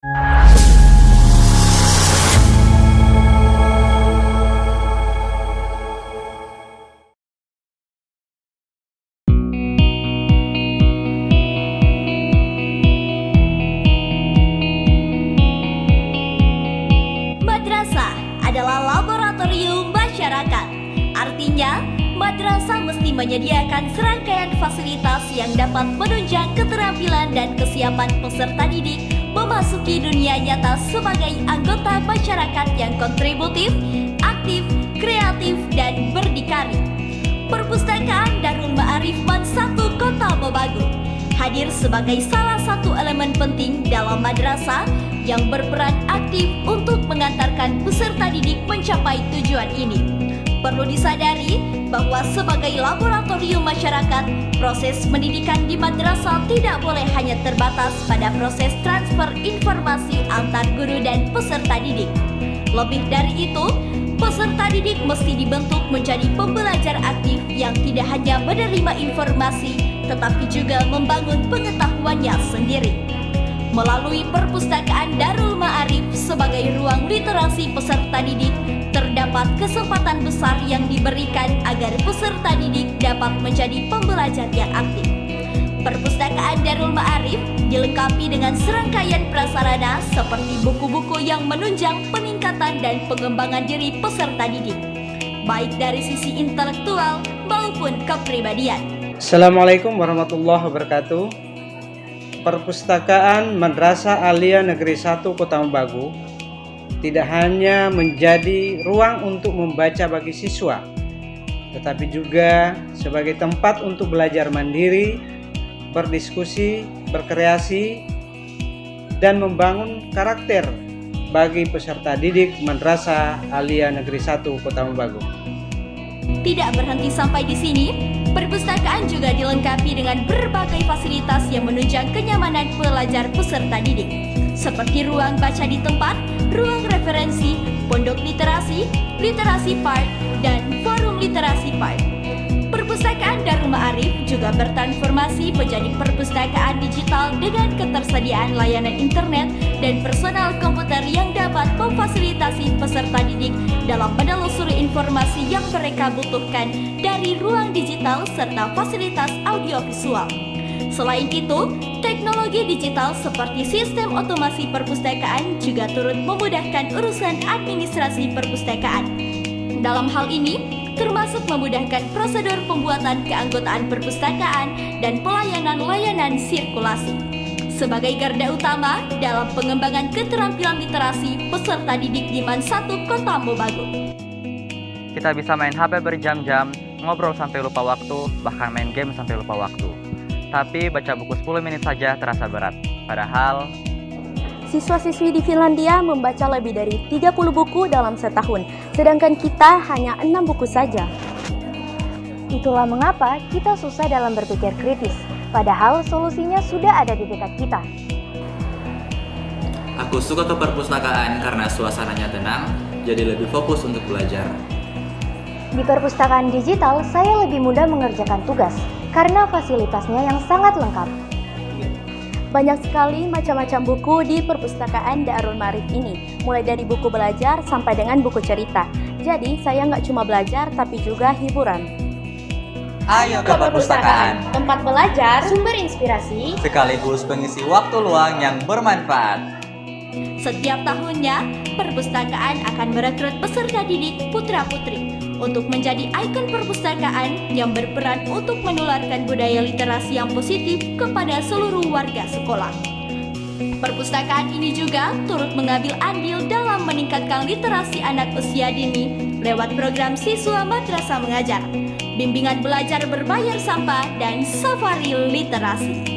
Madrasah adalah laboratorium masyarakat. Artinya, madrasah mesti menyediakan serangkaian fasilitas yang dapat menunjang keterampilan dan kesiapan peserta didik memasuki dunia nyata sebagai anggota masyarakat yang kontributif, aktif, kreatif, dan berdikari. Perpustakaan Darul Ma'arif Man 1 Kota Mobagu hadir sebagai salah satu elemen penting dalam madrasah yang berperan aktif untuk mengantarkan peserta didik mencapai tujuan ini. Perlu disadari bahwa sebagai laboratorium masyarakat, proses pendidikan di madrasah tidak boleh hanya terbatas pada proses transfer informasi antar guru dan peserta didik. Lebih dari itu, peserta didik mesti dibentuk menjadi pembelajar aktif yang tidak hanya menerima informasi, tetapi juga membangun pengetahuannya sendiri. Melalui perpustakaan Darul Ma'arif sebagai ruang literasi peserta didik, terdapat kesempatan besar yang diberikan agar peserta didik dapat menjadi pembelajar yang aktif. Perpustakaan Darul Ma'arif dilengkapi dengan serangkaian prasarana seperti buku-buku yang menunjang peningkatan dan pengembangan diri peserta didik, baik dari sisi intelektual maupun kepribadian. Assalamualaikum warahmatullahi wabarakatuh. Perpustakaan Madrasah Aliyah Negeri 1 Kota Mobagu tidak hanya menjadi ruang untuk membaca bagi siswa, tetapi juga sebagai tempat untuk belajar mandiri, berdiskusi, berkreasi, dan membangun karakter bagi peserta didik Madrasah Aliyah Negeri 1 Kota Mobagu. Tidak berhenti sampai di sini, perpustakaan juga dilengkapi dengan berbagai fasilitas yang menunjang kenyamanan pelajar peserta didik, seperti ruang baca di tempat, ruang referensi, pondok literasi, literasi park, dan forum literasi park. Perpustakaan Darul Ma'arif juga bertransformasi menjadi perpustakaan digital dengan ketersediaan layanan internet dan personal komputer yang dapat memfasilitasi peserta didik dalam menelusuri informasi yang mereka butuhkan dari ruang digital serta fasilitas audiovisual. Selain itu, teknologi digital seperti sistem otomasi perpustakaan juga turut memudahkan urusan administrasi perpustakaan. Dalam hal ini, termasuk memudahkan prosedur pembuatan keanggotaan perpustakaan dan pelayanan layanan sirkulasi. Sebagai garda utama dalam pengembangan keterampilan literasi peserta didik di Man 1 Kota Mobagu. Kita bisa main HP berjam-jam, ngobrol sampai lupa waktu, bahkan main game sampai lupa waktu. Tapi baca buku 10 menit saja terasa berat. Padahal siswa-siswi di Finlandia membaca lebih dari 30 buku dalam setahun, sedangkan kita hanya 6 buku saja. Itulah mengapa kita susah dalam berpikir kritis, padahal solusinya sudah ada di dekat kita. Aku suka ke perpustakaan karena suasananya tenang, jadi lebih fokus untuk belajar. Di perpustakaan digital, saya lebih mudah mengerjakan tugas, karena fasilitasnya yang sangat lengkap. Banyak sekali macam-macam buku di perpustakaan Darul Ma'arif ini, mulai dari buku belajar sampai dengan buku cerita. Jadi, saya nggak cuma belajar, tapi juga hiburan. Ayo ke perpustakaan, tempat belajar, sumber inspirasi, sekaligus pengisi waktu luang yang bermanfaat. Setiap tahunnya, perpustakaan akan merekrut peserta didik putra-putri untuk menjadi ikon perpustakaan yang berperan untuk menularkan budaya literasi yang positif kepada seluruh warga sekolah. Perpustakaan ini juga turut mengambil andil dalam meningkatkan literasi anak usia dini lewat program Siswa Madrasah Mengajar, bimbingan belajar berbayar sampah, dan safari literasi.